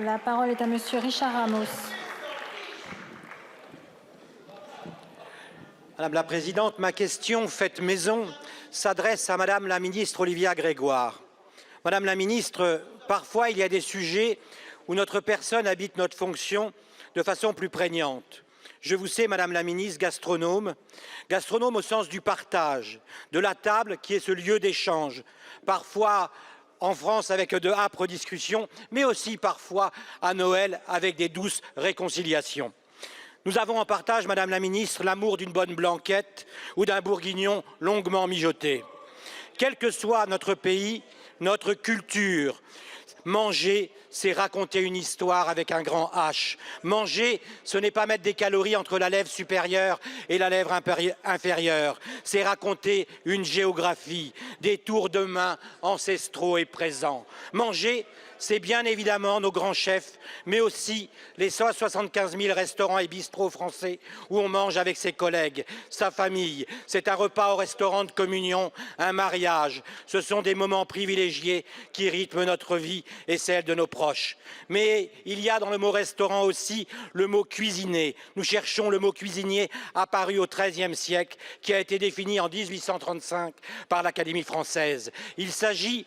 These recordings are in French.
La parole est à Monsieur Richard Ramos. Madame la Présidente, ma question faite maison s'adresse à Madame la Ministre Olivia Grégoire. Madame la Ministre, parfois il y a des sujets où notre personne habite notre fonction de façon plus prégnante. Je vous sais, Madame la Ministre, gastronome au sens du partage, de la table qui est ce lieu d'échange, parfois en France avec de âpres discussions, mais aussi parfois à Noël avec des douces réconciliations. Nous avons en partage, Madame la Ministre, l'amour d'une bonne blanquette ou d'un bourguignon longuement mijoté. Quel que soit notre pays, notre culture, manger, c'est raconter une histoire avec un grand H. Manger, ce n'est pas mettre des calories entre la lèvre supérieure et la lèvre inférieure. C'est raconter une géographie, des tours de main ancestraux et présents. Manger, c'est bien évidemment nos grands chefs, mais aussi les 175 000 restaurants et bistrots français où on mange avec ses collègues, sa famille. C'est un repas au restaurant de communion, un mariage. Ce sont des moments privilégiés qui rythment notre vie et celle de nos proches. Mais il y a dans le mot restaurant aussi le mot cuisiner. Nous cherchons le mot cuisinier apparu au XIIIe siècle, qui a été défini en 1835 par l'Académie française. Il s'agit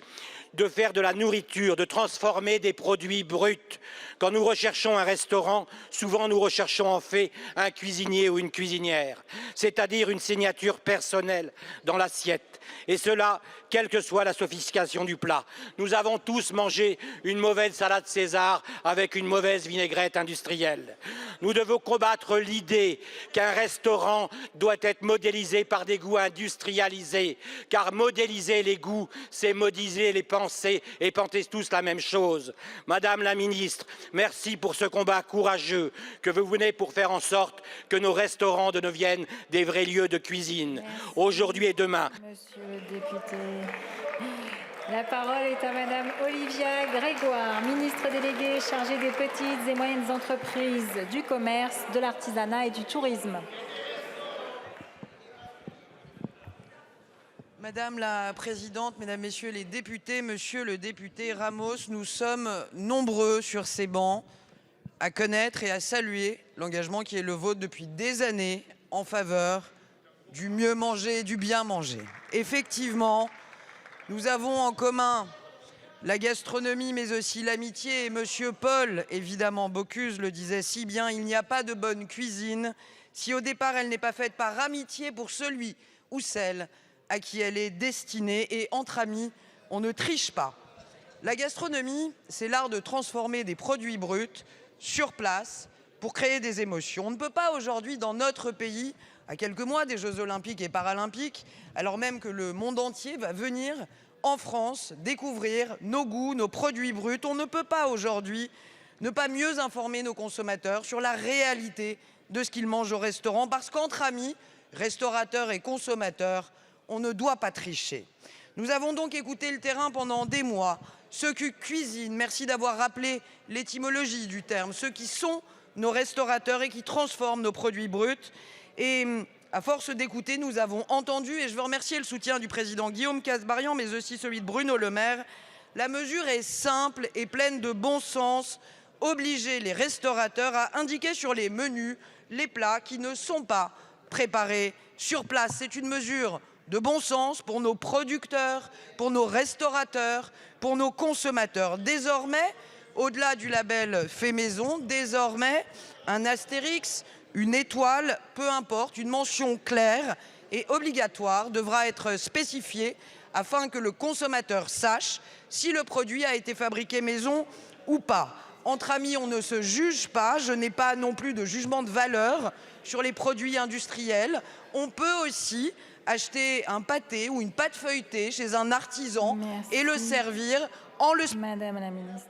de faire de la nourriture, de transformer des produits bruts. Quand nous recherchons un restaurant, souvent nous recherchons en fait un cuisinier ou une cuisinière, c'est-à-dire une signature personnelle dans l'assiette. Et cela, quelle que soit la sophistication du plat. Nous avons tous mangé une mauvaise salade César avec une mauvaise vinaigrette industrielle. Nous devons combattre l'idée qu'un restaurant doit être modélisé par des goûts industrialisés, car modéliser les goûts, c'est modéliser les pensées et penser tous la même chose. Madame la Ministre, merci pour ce combat courageux que vous venez pour faire en sorte que nos restaurants deviennent des vrais lieux de cuisine, aujourd'hui et demain. Monsieur le député. La parole est à Madame Olivia Grégoire, ministre déléguée chargée des petites et moyennes entreprises, du commerce, de l'artisanat et du tourisme. Madame la Présidente, Mesdames, Messieurs les députés, Monsieur le député Ramos, nous sommes nombreux sur ces bancs à connaître et à saluer l'engagement qui est le vôtre depuis des années en faveur du mieux manger et du bien manger. Effectivement, nous avons en commun la gastronomie, mais aussi l'amitié. Et Monsieur Paul, évidemment, Bocuse le disait si bien, il n'y a pas de bonne cuisine si au départ elle n'est pas faite par amitié pour celui ou celle à qui elle est destinée. Et entre amis, on ne triche pas. La gastronomie, c'est l'art de transformer des produits bruts sur place pour créer des émotions. On ne peut pas aujourd'hui dans notre pays, à quelques mois des Jeux Olympiques et Paralympiques, alors même que le monde entier va venir en France découvrir nos goûts, nos produits bruts, on ne peut pas aujourd'hui ne pas mieux informer nos consommateurs sur la réalité de ce qu'ils mangent au restaurant, parce qu'entre amis, restaurateurs et consommateurs, on ne doit pas tricher. Nous avons donc écouté le terrain pendant des mois, ceux qui cuisinent, merci d'avoir rappelé l'étymologie du terme, ceux qui sont nos restaurateurs et qui transforment nos produits bruts. Et à force d'écouter, nous avons entendu, et je veux remercier le soutien du président Guillaume Kasbarian, mais aussi celui de Bruno Le Maire, la mesure est simple et pleine de bon sens, obliger les restaurateurs à indiquer sur les menus les plats qui ne sont pas préparés sur place. C'est une mesure de bon sens pour nos producteurs, pour nos restaurateurs, pour nos consommateurs. Désormais, au-delà du label fait maison, désormais, un astérix, une étoile, peu importe, une mention claire et obligatoire devra être spécifiée afin que le consommateur sache si le produit a été fabriqué maison ou pas. Entre amis, on ne se juge pas. Je n'ai pas non plus de jugement de valeur sur les produits industriels. On peut aussi acheter un pâté ou une pâte feuilletée chez un artisan. Merci. Et le servir en le... Madame la Ministre.